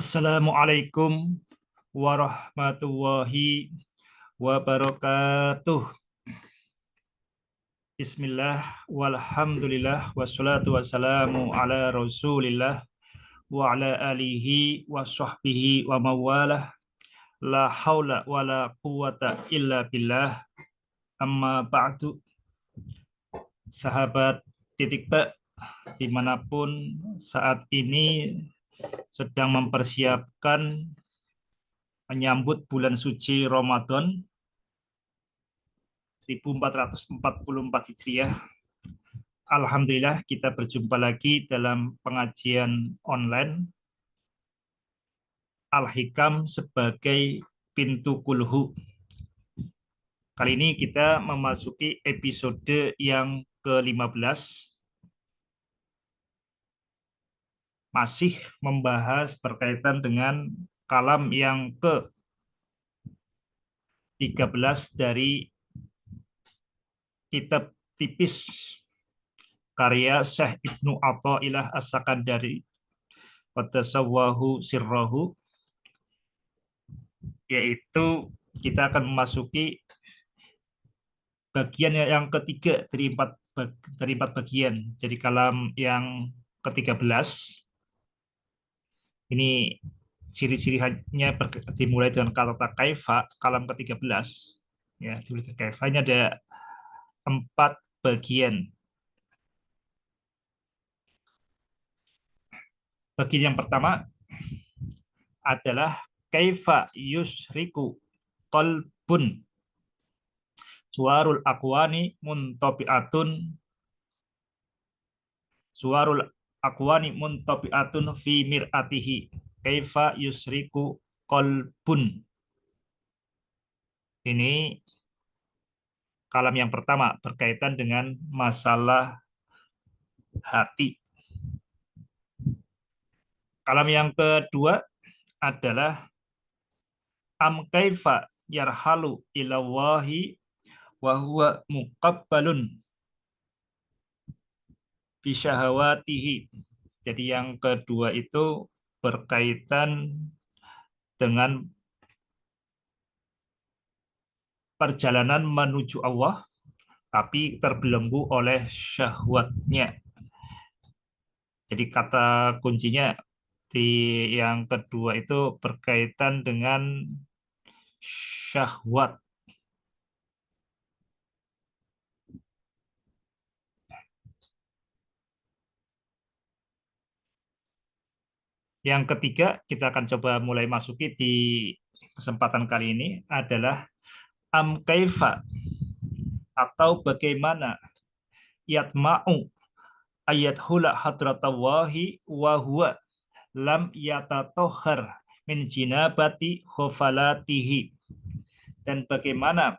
Assalamualaikum warahmatullahi wabarakatuh. Bismillah, walhamdulillah, wassalatu wassalamu ala rasulillah, wa ala alihi wa sahbihi wa mawalah, la haula wa la quwata illa billah, amma ba'du. Sahabat titik P, dimanapun saat ini sedang mempersiapkan menyambut bulan suci Ramadan 1444 Hijriah. Alhamdulillah kita berjumpa lagi dalam pengajian online Al-Hikam sebagai pintu kulhu. Kali ini kita memasuki episode yang ke-15. Masih membahas berkaitan dengan kalam yang ke-13 dari kitab tipis karya Syekh Ibnu Athaillah As-Sakandari Qaddasawwahu sirrahu, yaitu kita akan memasuki bagian yang ketiga dari empat bagian. Jadi kalam yang ke-13 ini ciri-cirinya dimulai dengan kata kaifa. Kalam ke-13 ya, dimulai dengan kaifa. Ini ada 4 bagian. Bagian yang pertama adalah kaifa yusriku qalbun suwarul akwani muntabi'atun fi mir'atihi kaifa yusriku qalbun. Ini kalam yang pertama berkaitan dengan masalah hati. Kalam yang kedua adalah am kaifa yarhalu ilallahi wa huwa muqabbalun bisyahawatihi. Jadi yang kedua itu berkaitan dengan perjalanan menuju Allah tapi terbelenggu oleh syahwatnya. Jadi kata kuncinya di yang kedua itu berkaitan dengan syahwat. Yang ketiga kita akan coba mulai masuki di kesempatan kali ini adalah am kaifa atau bagaimana yatma'u ayat hula hadratallahi wa huwa lam yatatohar min jinabati khofalatihi. Dan bagaimana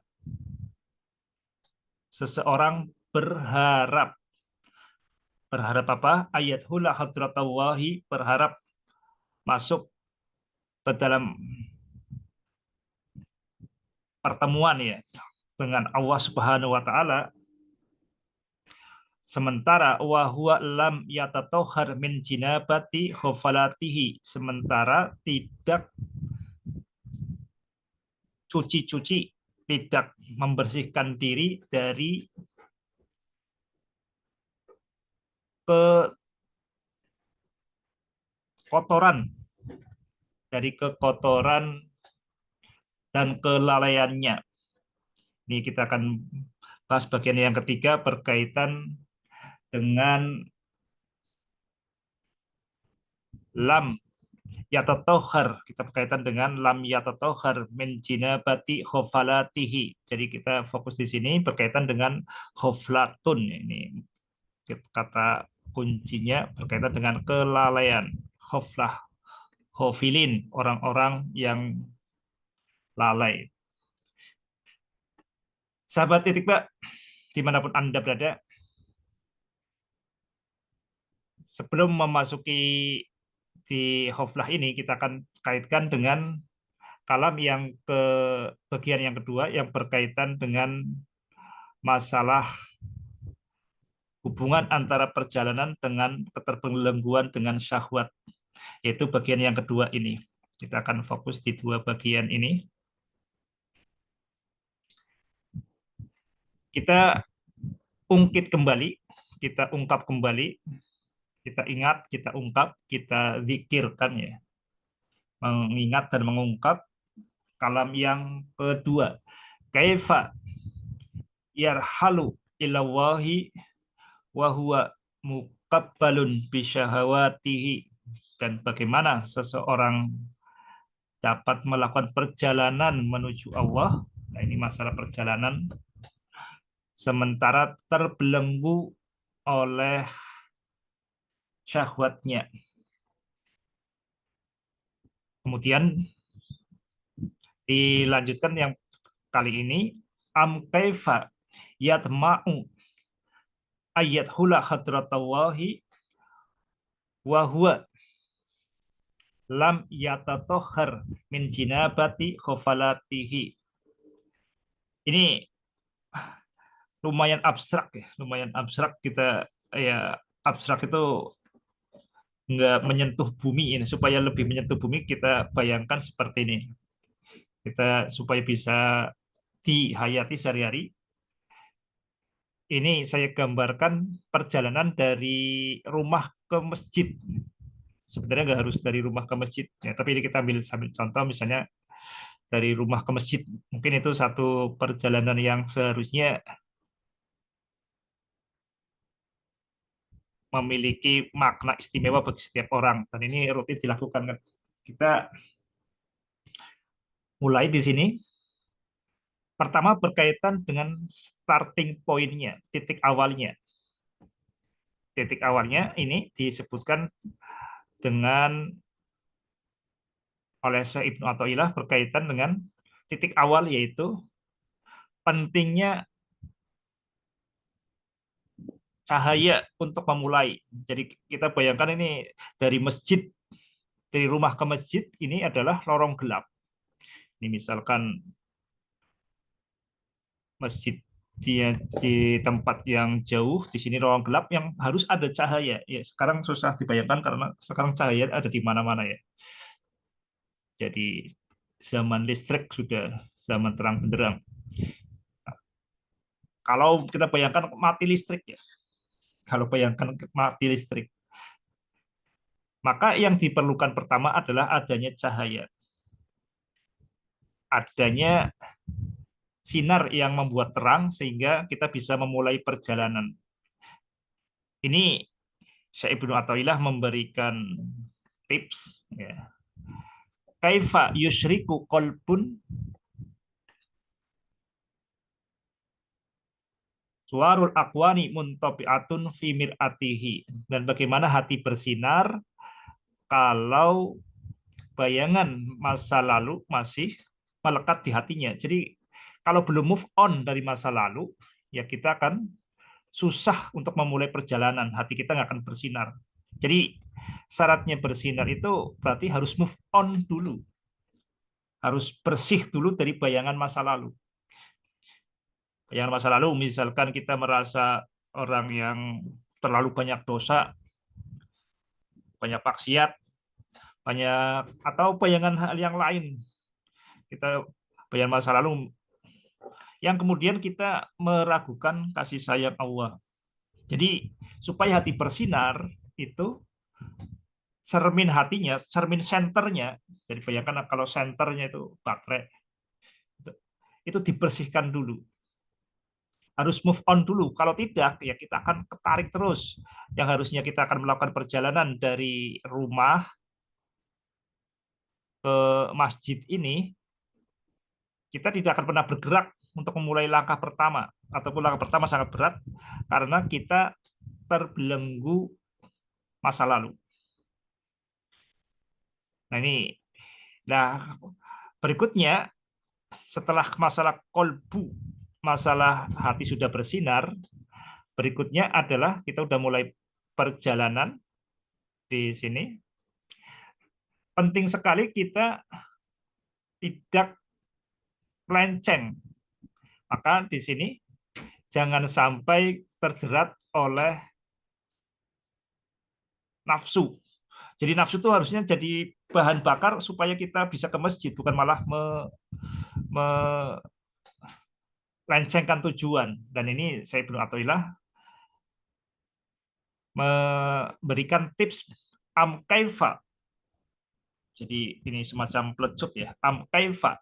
seseorang berharap apa? Ayat hula hadratallahi, berharap masuk ke dalam pertemuan ya dengan Allah Subhanahu wa taala, sementara wa huwa lam yatatohar min jinabati khofalatihi, sementara tidak cuci-cuci, tidak membersihkan diri dari kekotoran dan kelalaiannya. Ini kita akan bahas bagian yang ketiga berkaitan dengan lam yatatohar. Kita berkaitan dengan lam yatatohar min jinabati khofalatihi. Jadi kita fokus di sini berkaitan dengan khoflatun. Ini kata kuncinya berkaitan dengan kelalaian. Khoflah, khofilin, orang-orang yang lalai. Sahabat titik Pak, dimanapun Anda berada, sebelum memasuki di khoflah ini, kita akan kaitkan dengan kalam yang ke bagian yang kedua yang berkaitan dengan masalah hubungan antara perjalanan dengan keterbelengguan dengan syahwat. Yaitu bagian yang kedua ini. Kita akan fokus di dua bagian ini. Kita ungkit kembali, kita ungkap kembali, kita ingat, kita ungkap, kita zikirkan ya. Mengingat dan mengungkap kalam yang kedua. Kaifa yarhalu ilallahi wa huwa muqabbalun bisyahawatihi, dan bagaimana seseorang dapat melakukan perjalanan menuju Allah. Nah, ini masalah perjalanan sementara terbelenggu oleh syahwatnya. Kemudian dilanjutkan yang kali ini, am kaifa yatma'u ayat hula hadratallahi wa huwa lam yatatohar min jinabati khofalatihi. Ini lumayan abstrak ya, lumayan abstrak. Kita ya, abstrak itu nggak menyentuh bumi. Ini supaya lebih menyentuh bumi, kita bayangkan seperti ini. Kita supaya bisa dihayati sehari-hari. Ini saya gambarkan perjalanan dari rumah ke masjid. Sebenarnya nggak harus dari rumah ke masjid ya, tapi ini kita ambil sambil contoh, misalnya dari rumah ke masjid. Mungkin itu satu perjalanan yang seharusnya memiliki makna istimewa bagi setiap orang, dan ini rutin dilakukan kan. Kita mulai di sini. Pertama berkaitan dengan starting point-nya, titik awalnya. Titik awalnya ini disebutkan dengan oleh Syekh Ibnu Athaillah berkaitan dengan titik awal, yaitu pentingnya cahaya untuk memulai. Jadi kita bayangkan ini dari masjid, dari rumah ke masjid ini adalah lorong gelap. Ini misalkan masjid dia di tempat yang jauh, di sini ruang gelap yang harus ada cahaya. Ya, sekarang susah dibayangkan karena sekarang cahaya ada di mana-mana ya. Jadi zaman listrik sudah zaman terang benderang. Kalau kita bayangkan mati listrik ya, kalau bayangkan mati listrik, maka yang diperlukan pertama adalah adanya cahaya, adanya sinar yang membuat terang sehingga kita bisa memulai perjalanan. Ini Syekh Ibnu Athaillah memberikan tips ya. Kaifa yusyriku qalbun suwarul aqwani muntabi'atun fi mir'atihi, dan bagaimana hati bersinar kalau bayangan masa lalu masih melekat di hatinya. Jadi kalau belum move on dari masa lalu, ya kita akan susah untuk memulai perjalanan. Hati kita nggak akan bersinar. Jadi syaratnya bersinar itu berarti harus move on dulu. Harus bersih dulu dari bayangan masa lalu. Bayangan masa lalu, misalkan kita merasa orang yang terlalu banyak dosa, banyak maksiat, banyak, atau bayangan hal yang lain. Kita bayangan masa lalu yang kemudian kita meragukan kasih sayang Allah. Jadi supaya hati bersinar itu cermin hatinya, cermin senternya. Jadi bayangkan kalau senternya itu baterai, itu dibersihkan dulu. Harus move on dulu. Kalau tidak, ya kita akan ketarik terus. Yang harusnya kita akan melakukan perjalanan dari rumah ke masjid ini, kita tidak akan pernah bergerak untuk memulai langkah pertama. Ataupun langkah pertama sangat berat, karena kita terbelenggu masa lalu. Nah ini, nah berikutnya setelah masalah kolbu, masalah hati sudah bersinar, berikutnya adalah kita udah mulai perjalanan di sini. Penting sekali kita tidak melenceng. Maka di sini jangan sampai terjerat oleh nafsu. Jadi nafsu itu harusnya jadi bahan bakar supaya kita bisa ke masjid, bukan malah melencengkan tujuan. Dan ini saya Ibnu Athaillah memberikan tips am kaifa. Jadi ini semacam pelecut ya. Am kaifa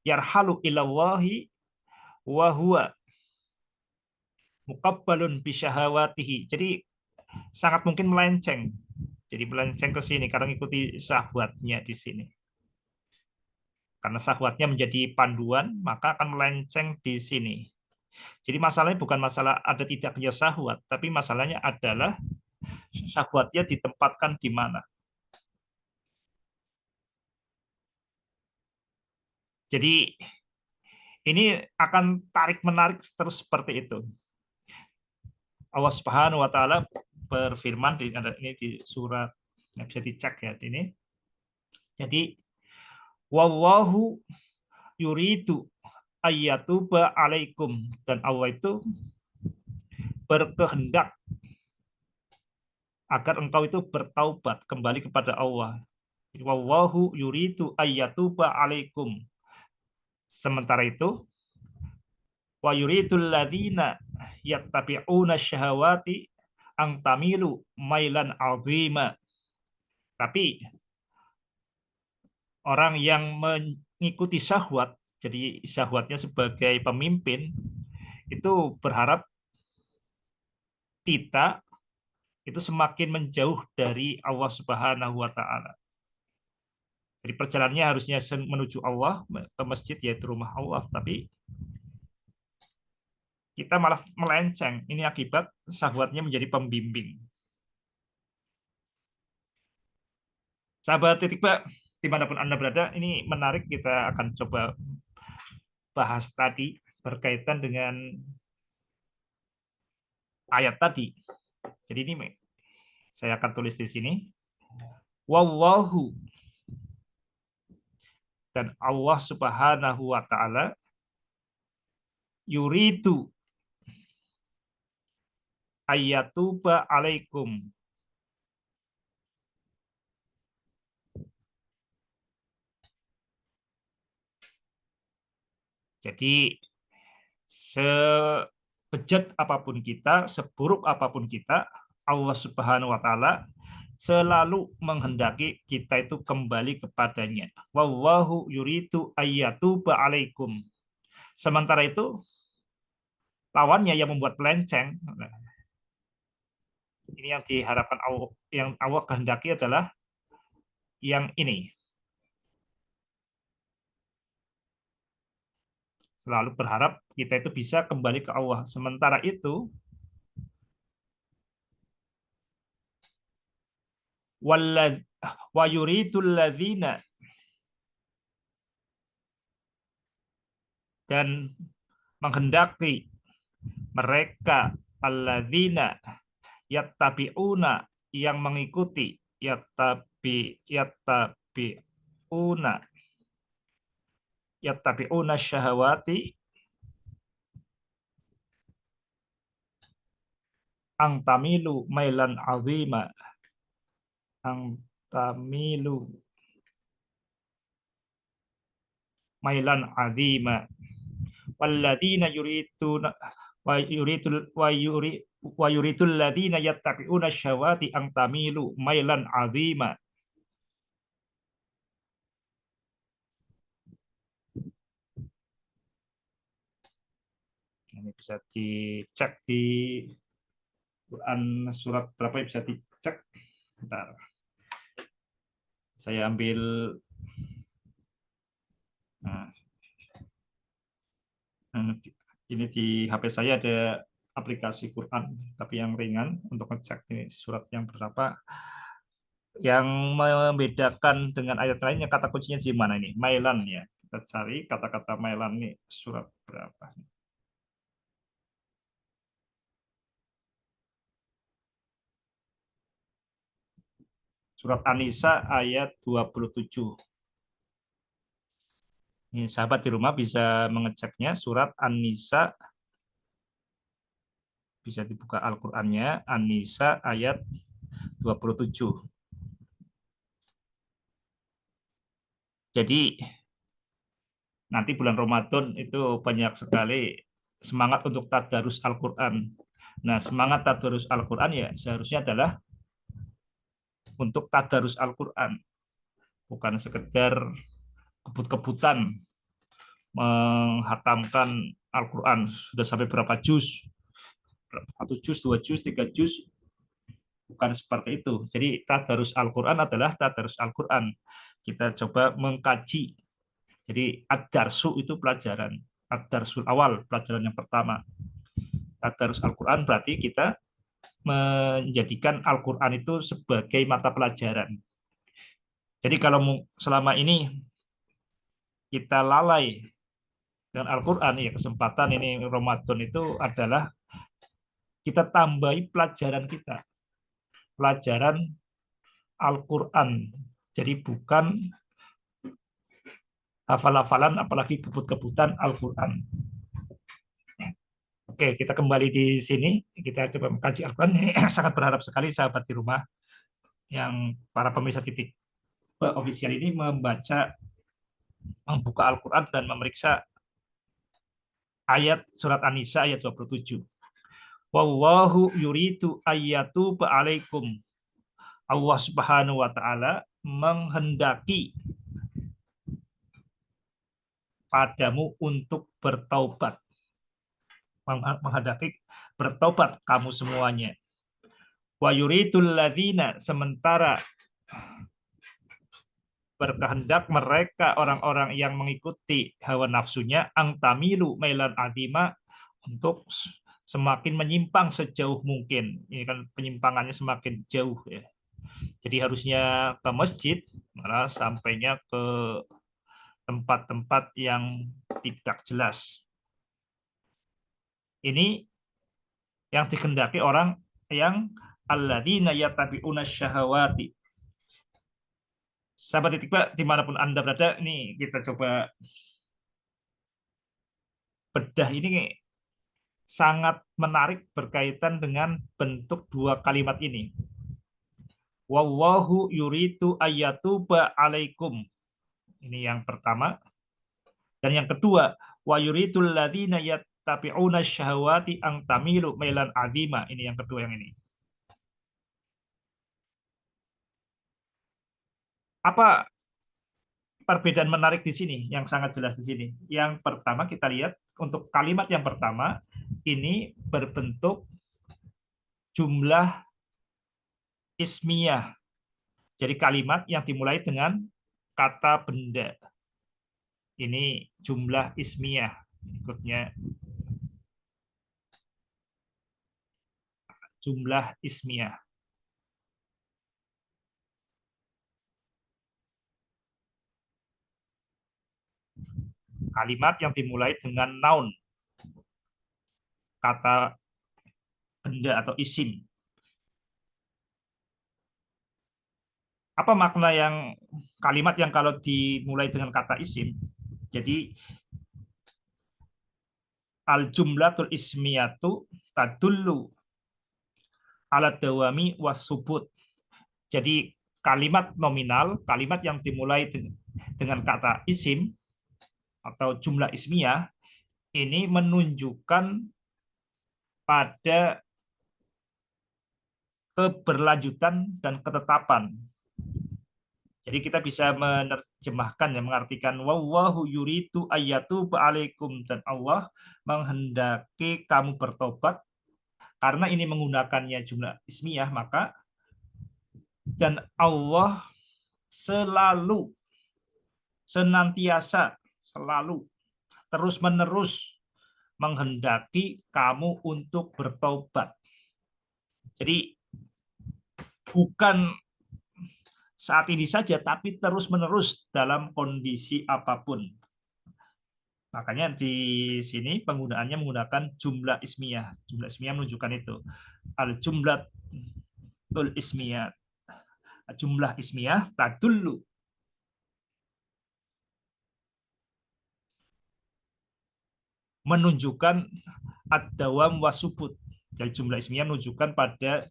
yarhalu ilallahi wa huwa muqabbalun bisyahawatihi. Jadi sangat mungkin melenceng. Jadi melenceng ke sini karena mengikuti syahwatnya di sini. Karena syahwatnya menjadi panduan, maka akan melenceng di sini. Jadi masalahnya bukan masalah ada tidaknya syahwat, tapi masalahnya adalah syahwatnya ditempatkan di mana. Jadi ini akan tarik-menarik terus seperti itu. Allah Subhanahu wa taala berfirman ini di surat, bisa dicek ya ini. Jadi wallahu yuridu ayyatuba alaikum, dan Allah itu berkehendak agar engkau itu bertaubat kembali kepada Allah. Wallahu yuridu ayyatuba alaikum. Sementara itu wa yuridul ladzina yattabi'una syahawati ang tamilu mailan azima. Tapi orang yang mengikuti syahwat, jadi syahwatnya sebagai pemimpin, itu berharap kita itu semakin menjauh dari Allah Subhanahu wa taala. Jadi perjalanannya harusnya menuju Allah, ke masjid yaitu rumah Allah, tapi kita malah melenceng. Ini akibat syahwatnya menjadi pembimbing. Sahabat titik Pak, dimanapun Anda berada, ini menarik, kita akan coba bahas tadi berkaitan dengan ayat tadi. Jadi ini saya akan tulis di sini. Wallahu, dan Allah Subhanahu wa taala yuridu ayyatuba alaikum. Jadi sebejat apapun kita, seburuk apapun kita, Allah Subhanahu wa taala selalu menghendaki kita itu kembali kepadanya. Wallahu yuridu ayyatuba alaikum. Sementara itu lawannya yang membuat melenceng. Ini yang diharapkan Allah, yang Allah kehendaki adalah yang ini. Selalu berharap kita itu bisa kembali ke Allah. Sementara itu wa yuridul ladzina, dan menghendaki mereka alladzina yattabi'una, yang mengikuti, yattabi'una syahawati ang tamilu mailan azima, ang tamilu mailan azima walladzina yuriduna wa yuridul ladzina yattabi'una syahawati ang tamilu mailan azima. Ini bisa dicek di Quran surat berapa, bisa dicek. Bentar. Saya ambil ini di HP saya ada aplikasi Quran, tapi yang ringan untuk ngecek ini surat yang berapa. Yang membedakan dengan ayat lainnya kata kuncinya di mana ini? Mailan ya. Kita cari kata-kata mailan ini surat berapa. Surat An-Nisa ayat 27. Ini sahabat di rumah bisa mengeceknya, surat An-Nisa, bisa dibuka Al-Qur'annya, An-Nisa ayat 27. Jadi nanti bulan Ramadan itu banyak sekali semangat untuk tadarus Al-Quran. Nah, semangat tadarus Al-Quran ya seharusnya adalah untuk tadarus Al-Quran, bukan sekedar kebut-kebutan menghatamkan Al-Quran sudah sampai berapa juz, satu juz, dua juz, tiga juz, bukan seperti itu. Jadi tadarus Al-Quran adalah tadarus Al-Quran. Kita coba mengkaji. Jadi ad-darsu itu pelajaran. Ad-darsul awal, pelajaran yang pertama. Tadarus Al-Quran berarti kita menjadikan Al-Quran itu sebagai mata pelajaran. Jadi kalau selama ini kita lalai dengan Al-Quran, ya kesempatan ini Ramadan itu adalah kita tambahi pelajaran kita. Pelajaran Al-Quran. Jadi bukan hafal-hafalan, apalagi kebut-kebutan Al-Quran. Oke, kita kembali di sini. Kita coba mengkaji Al-Quran. Ini sangat berharap sekali sahabat di rumah yang para pemirsa titik official ini membuka Al-Quran dan memeriksa ayat surat An-Nisa ayat 27. Wallahu yuridu ayyatuba alaikum. Allah Subhanahu wa taala menghendaki padamu untuk bertaubat. Menghendaki bertobat kamu semuanya. Wa yuridul ladzina, sementara berkehendak mereka orang-orang yang mengikuti hawa nafsunya angtamilu mailan adima, untuk semakin menyimpang sejauh mungkin. Ini kan penyimpangannya semakin jauh ya. Jadi harusnya ke masjid, malah sampainya ke tempat-tempat yang tidak jelas. Ini yang dikehendaki orang yang alladzina yattabi'una syahawati. Sahabat titik Pak, dimanapun Anda berada, ini kita coba bedah ini sangat menarik berkaitan dengan bentuk dua kalimat ini. Wallahu yuridu ayyatuba alaikum. Ini yang pertama. Dan yang kedua, wa yuridul ladzina yattabi'una syahawati ang tamilu mailan azima. Ini yang kedua yang ini. Apa perbedaan menarik di sini yang sangat jelas di sini? Yang pertama kita lihat untuk kalimat yang pertama ini berbentuk jumlah ismiyah. Jadi kalimat yang dimulai dengan kata benda. Ini jumlah ismiyah. Berikutnya jumlah ismiyah. Kalimat yang dimulai dengan noun, kata benda atau isim. Apa makna yang kalimat yang kalau dimulai dengan kata isim? Jadi al jumlatul ismiyatu tadullu ala dawami wasubut. Jadi kalimat nominal, kalimat yang dimulai dengan kata isim atau jumlah ismiyah ini menunjukkan pada keberlanjutan dan ketetapan. Jadi kita bisa menerjemahkan ya, mengartikan wallahu yuridu ayyatuba alaikum, dan Allah menghendaki kamu bertobat. Karena ini menggunakannya jumlah ismiyah, maka dan Allah selalu, senantiasa, selalu, terus-menerus menghendaki kamu untuk bertobat. Jadi bukan saat ini saja, tapi terus-menerus dalam kondisi apapun. Makanya di sini penggunaannya menggunakan jumlah ismiyah. Jumlah ismiyah menunjukkan itu. Al-jumlatul ismiyah. Jumlah ismiyah tadullu. Menunjukkan ad-dawam wasubut. Jadi jumlah ismiyah menunjukkan pada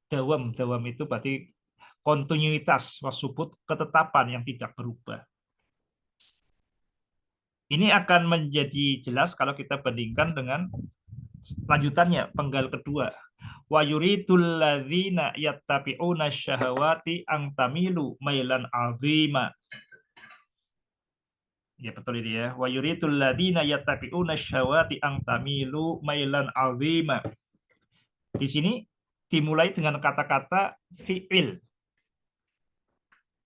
Dawam, dawam itu berarti kontinuitas, wasubut, ketetapan yang tidak berubah. Ini akan menjadi jelas kalau kita bandingkan dengan lanjutannya, penggal kedua. Wa yuridul ladzina yattabi'una syahawati ang tamilu mailan azima. Ya betul ini ya. Wa yuridul ladzina yattabi'una syahawati ang tamilu mailan azima. Di sini dimulai dengan kata-kata fi'il.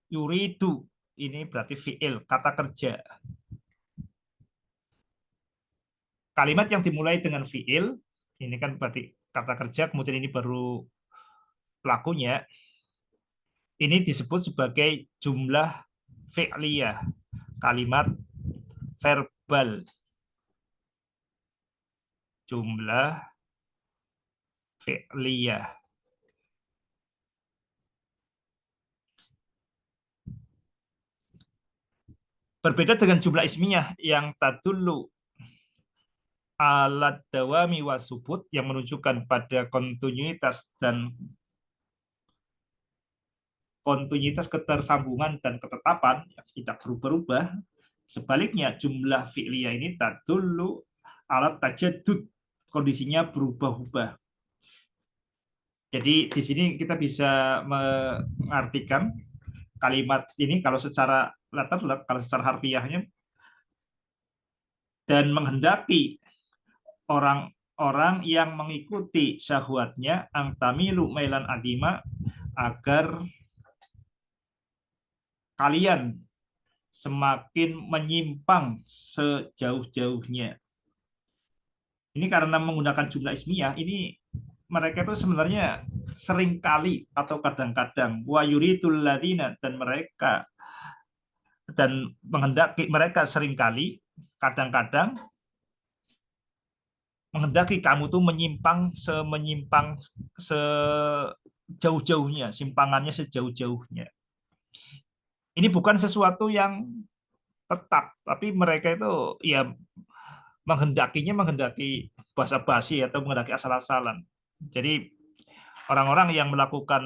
Yuridu ini berarti fi'il, kata kerja. Kalimat yang dimulai dengan fi'il ini kan berarti kata kerja, kemudian ini baru pelakunya. Ini disebut sebagai jumlah fi'liyah, kalimat verbal. Jumlah fi'liyah. Berbeda dengan jumlah ismiyah yang tadullu alat dawami wasubut, yang menunjukkan pada kontinuitas ketersambungan dan ketetapan yang tidak berubah-ubah. Sebaliknya jumlah fi'liyah ini tadullu alat tajaddud, kondisinya berubah-ubah. Jadi di sini kita bisa mengartikan kalimat ini kalau secara letter, kalau secara harfiahnya, dan menghendaki orang-orang yang mengikuti syahwatnya angtamilu mailan adima, agar kalian semakin menyimpang sejauh-jauhnya. Ini karena menggunakan jumlah ismiyah, ini mereka itu sebenarnya seringkali atau kadang-kadang wa yuridul ladzina, dan menghendaki mereka seringkali, kadang-kadang menghendaki kamu tuh menyimpang sejauh-jauhnya, simpangannya sejauh-jauhnya. Ini bukan sesuatu yang tetap, tapi mereka itu ya menghendaki basa-basi atau menghendaki asal-asalan. Jadi orang-orang yang melakukan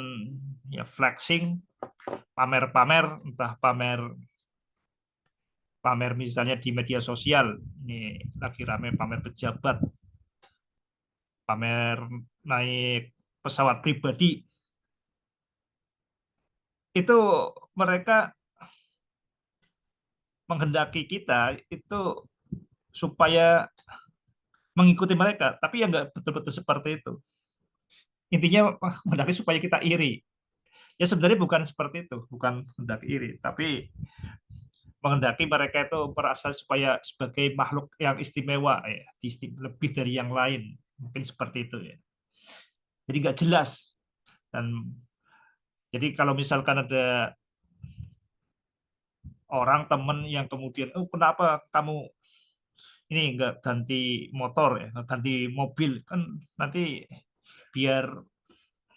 ya flexing, pamer-pamer, entah pamer misalnya di media sosial, ini lagi rame pamer pejabat, pamer naik pesawat pribadi, itu mereka menghendaki kita itu supaya mengikuti mereka, tapi ya nggak betul-betul seperti itu. Intinya menghendaki supaya kita iri. Ya sebenarnya bukan seperti itu, bukan menghendaki iri, tapi menghendaki mereka itu merasa supaya sebagai makhluk yang istimewa, ya, lebih dari yang lain, mungkin seperti itu ya. Jadi nggak jelas. Dan jadi kalau misalkan ada orang teman yang kemudian, oh kenapa kamu ini nggak ganti motor ya, nggak ganti mobil, kan nanti biar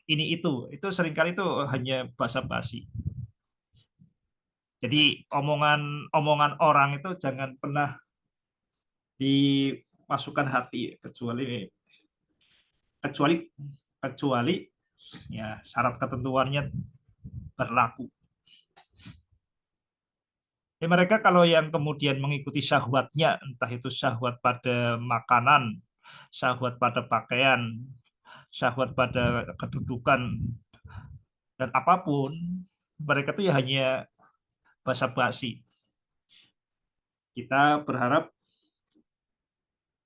ini itu seringkali itu hanya basa-basi. Jadi omongan orang itu jangan pernah dimasukkan hati, kecuali kecuali kecuali ya syarat ketentuannya berlaku. Mereka kalau yang kemudian mengikuti syahwatnya, entah itu syahwat pada makanan, syahwat pada pakaian, syahwat pada kedudukan, dan apapun, mereka itu ya hanya basa-basi. Kita berharap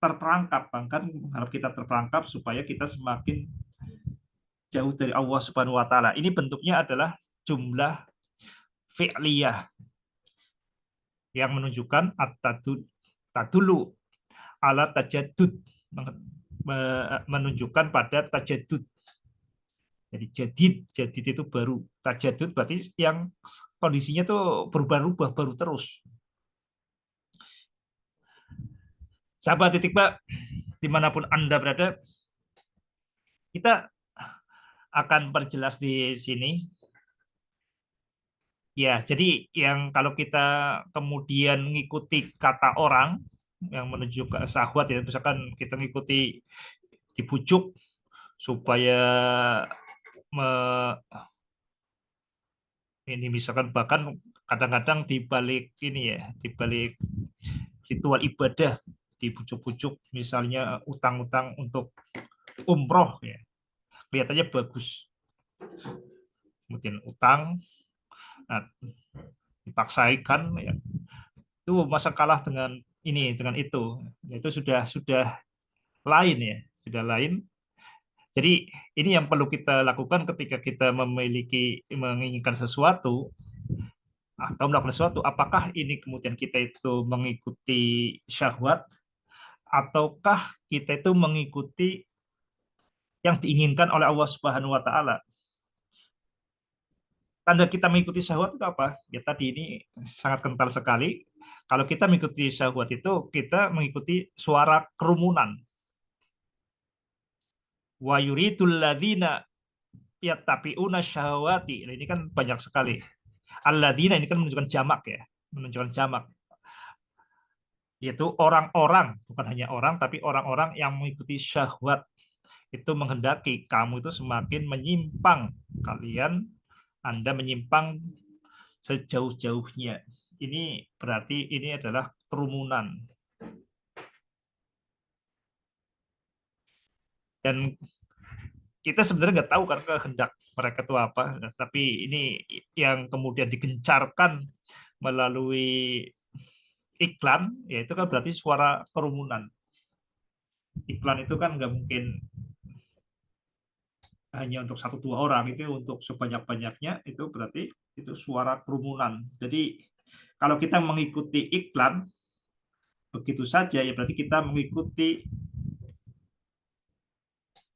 terperangkap, bahkan mengharap kita terperangkap supaya kita semakin jauh dari Allah Subhanahu wa taala. Ini bentuknya adalah jumlah fi'liyah yang menunjukkan tadulu ala tajaddud, menunjukkan pada tajaddud. Jadi jadid itu baru, tajaddud berarti yang kondisinya tuh berubah-ubah, baru terus. Sahabat titik Pak, dimanapun Anda berada, kita akan perjelas di sini. Ya, jadi yang kalau kita kemudian mengikuti kata orang yang menuju ke syahwat, ya misalkan kita mengikuti dibujuk supaya ini misalkan bahkan kadang-kadang di balik ini ya, di balik ritual ibadah, di pucuk-pucuk misalnya utang-utang untuk umroh ya, kelihatannya bagus. Kemudian utang, nah, dipaksakan ya, itu masa kalah dengan ini dengan itu sudah lain ya, sudah lain. Jadi ini yang perlu kita lakukan ketika kita menginginkan sesuatu atau melakukan sesuatu, apakah ini kemudian kita itu mengikuti syahwat ataukah kita itu mengikuti yang diinginkan oleh Allah Subhanahu wa taala. Tanda kita mengikuti syahwat itu apa? Ya tadi ini sangat kental sekali. Kalau kita mengikuti syahwat itu kita mengikuti suara kerumunan. Wa yuridul ladzina yattabi'una syahawati. Nah, ini kan banyak sekali. Alladzina ini kan menunjukkan jamak ya, menunjukkan jamak. Yaitu orang-orang, bukan hanya orang, tapi orang-orang yang mengikuti syahwat itu menghendaki kamu itu semakin menyimpang. Anda menyimpang sejauh-jauhnya. Ini berarti ini adalah kerumunan. Dan kita sebenarnya nggak tahu kan kehendak mereka itu apa, tapi ini yang kemudian digencarkan melalui iklan, ya itu kan berarti suara kerumunan. Iklan itu kan nggak mungkin hanya untuk satu dua orang, itu untuk sebanyak-banyaknya, itu berarti itu suara kerumunan. Jadi kalau kita mengikuti iklan begitu saja, ya berarti kita mengikuti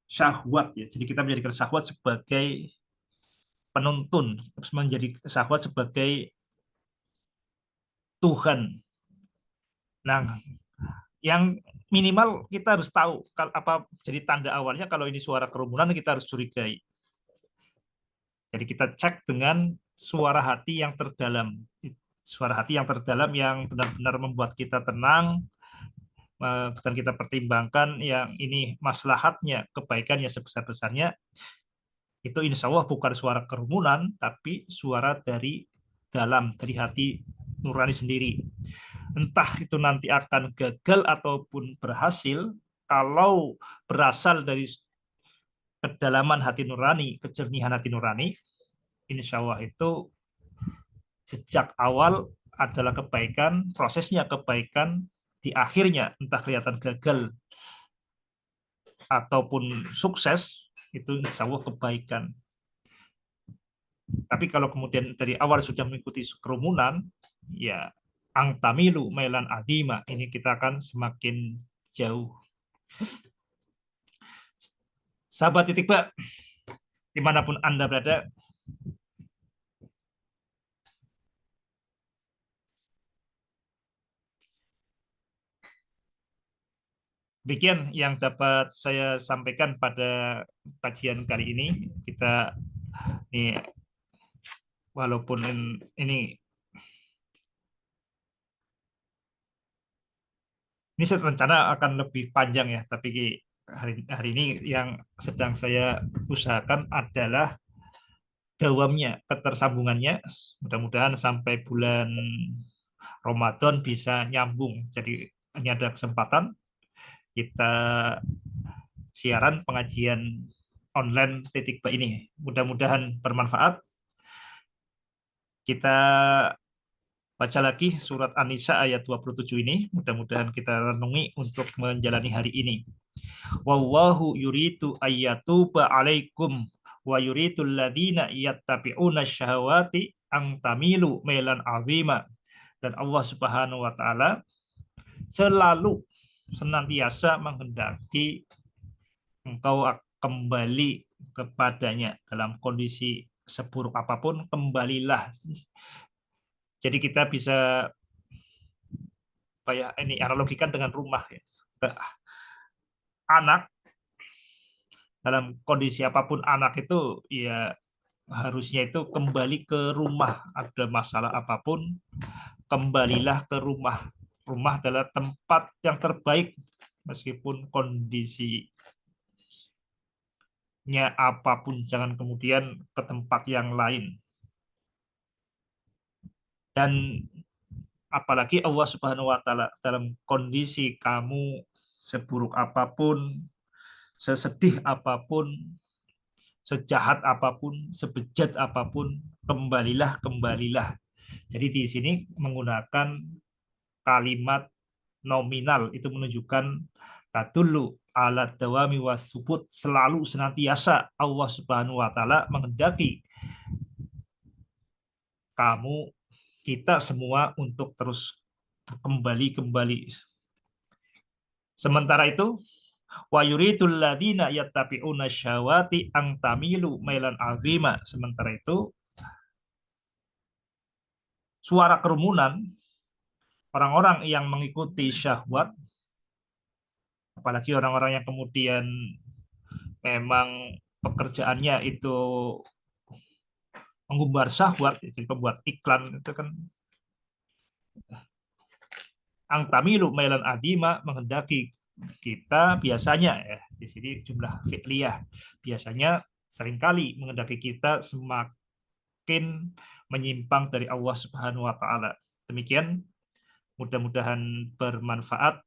syahwat ya. Jadi kita menjadikan syahwat sebagai penuntun, menjadi syahwat sebagai Tuhan. Nah, yang minimal kita harus tahu apa jadi tanda awalnya kalau ini suara kerumunan kita harus curigai. Jadi kita cek dengan suara hati yang terdalam. Suara hati yang terdalam yang benar-benar membuat kita tenang dan kita pertimbangkan yang ini maslahatnya, kebaikannya sebesar-besarnya. Itu insya Allah bukan suara kerumunan, tapi suara dari dalam, dari hati nurani sendiri. Entah itu nanti akan gagal ataupun berhasil, kalau berasal dari kedalaman hati nurani, kejernihan hati nurani, insya Allah itu sejak awal adalah kebaikan, prosesnya kebaikan, di akhirnya entah kelihatan gagal ataupun sukses, itu insya Allah kebaikan. Tapi kalau kemudian dari awal sudah mengikuti kerumunan, ya angtamilu melan adima, ini kita akan semakin jauh. Sahabat titik Bak, dimanapun Anda berada, demikian yang dapat saya sampaikan pada kajian kali ini. Kita ini walaupun ini rencana akan lebih panjang ya, tapi hari ini yang sedang saya usahakan adalah dawamnya, ketersambungannya. Mudah-mudahan sampai bulan Ramadan bisa nyambung. Jadi ini ada kesempatan kita siaran pengajian online titik Ba ini. Mudah-mudahan bermanfaat. Kita baca lagi surat An-Nisa ayat 27 ini. Mudah-mudahan kita renungi untuk menjalani hari ini. Wallahu yuridu ayyatuba alaikum wa yuridul ladzina yattabi'una syahawati ang tamilu mailan azima. Dan Allah Subhanahu wa taala selalu senantiasa menghendaki engkau kembali kepadanya dalam kondisi seburuk apapun, kembalilah. Jadi kita bisa ini analogikan dengan rumah ya. Anak dalam kondisi apapun anak itu ya harusnya itu kembali ke rumah. Ada masalah apapun, kembalilah ke rumah. Rumah adalah tempat yang terbaik meskipun kondisi apapun, jangan kemudian ke tempat yang lain. Dan apalagi Allah Subhanahu wa taala dalam kondisi kamu seburuk apapun, sesedih apapun, sejahat apapun, sebejat apapun, kembalilah. Jadi di sini menggunakan kalimat nominal, itu menunjukkan tadullu ala dawami wasubut, selalu senantiasa Allah Subhanahu wa taala menghendaki kamu, kita semua untuk terus kembali. Sementara itu, wa yuridul ladzina yattabi'una syahawati ang tamilu mailan azima. Sementara itu, suara kerumunan orang-orang yang mengikuti syahwat, apalagi orang-orang yang kemudian memang pekerjaannya itu mengumbar syahwat, jadi pembuat iklan itu kan, angtamilu mailan adima, menghendaki kita biasanya, ya di sini jumlah fi'liyah, biasanya seringkali menghendaki kita semakin menyimpang dari Allah Subhanahu wa taala. Demikian, mudah-mudahan bermanfaat.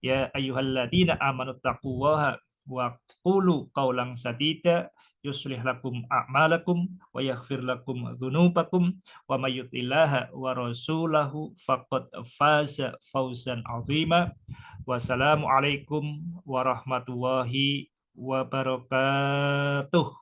Ya ayyuhalladzina amanu taqullaha wa qulu qawlan sadida yuslih lakum a'malakum wa yaghfir lakum dzunubakum wa may yuti'illah wa rasulahu faqad faza fawzan 'azima. Wassalamualaikum warahmatullahi wabarakatuh.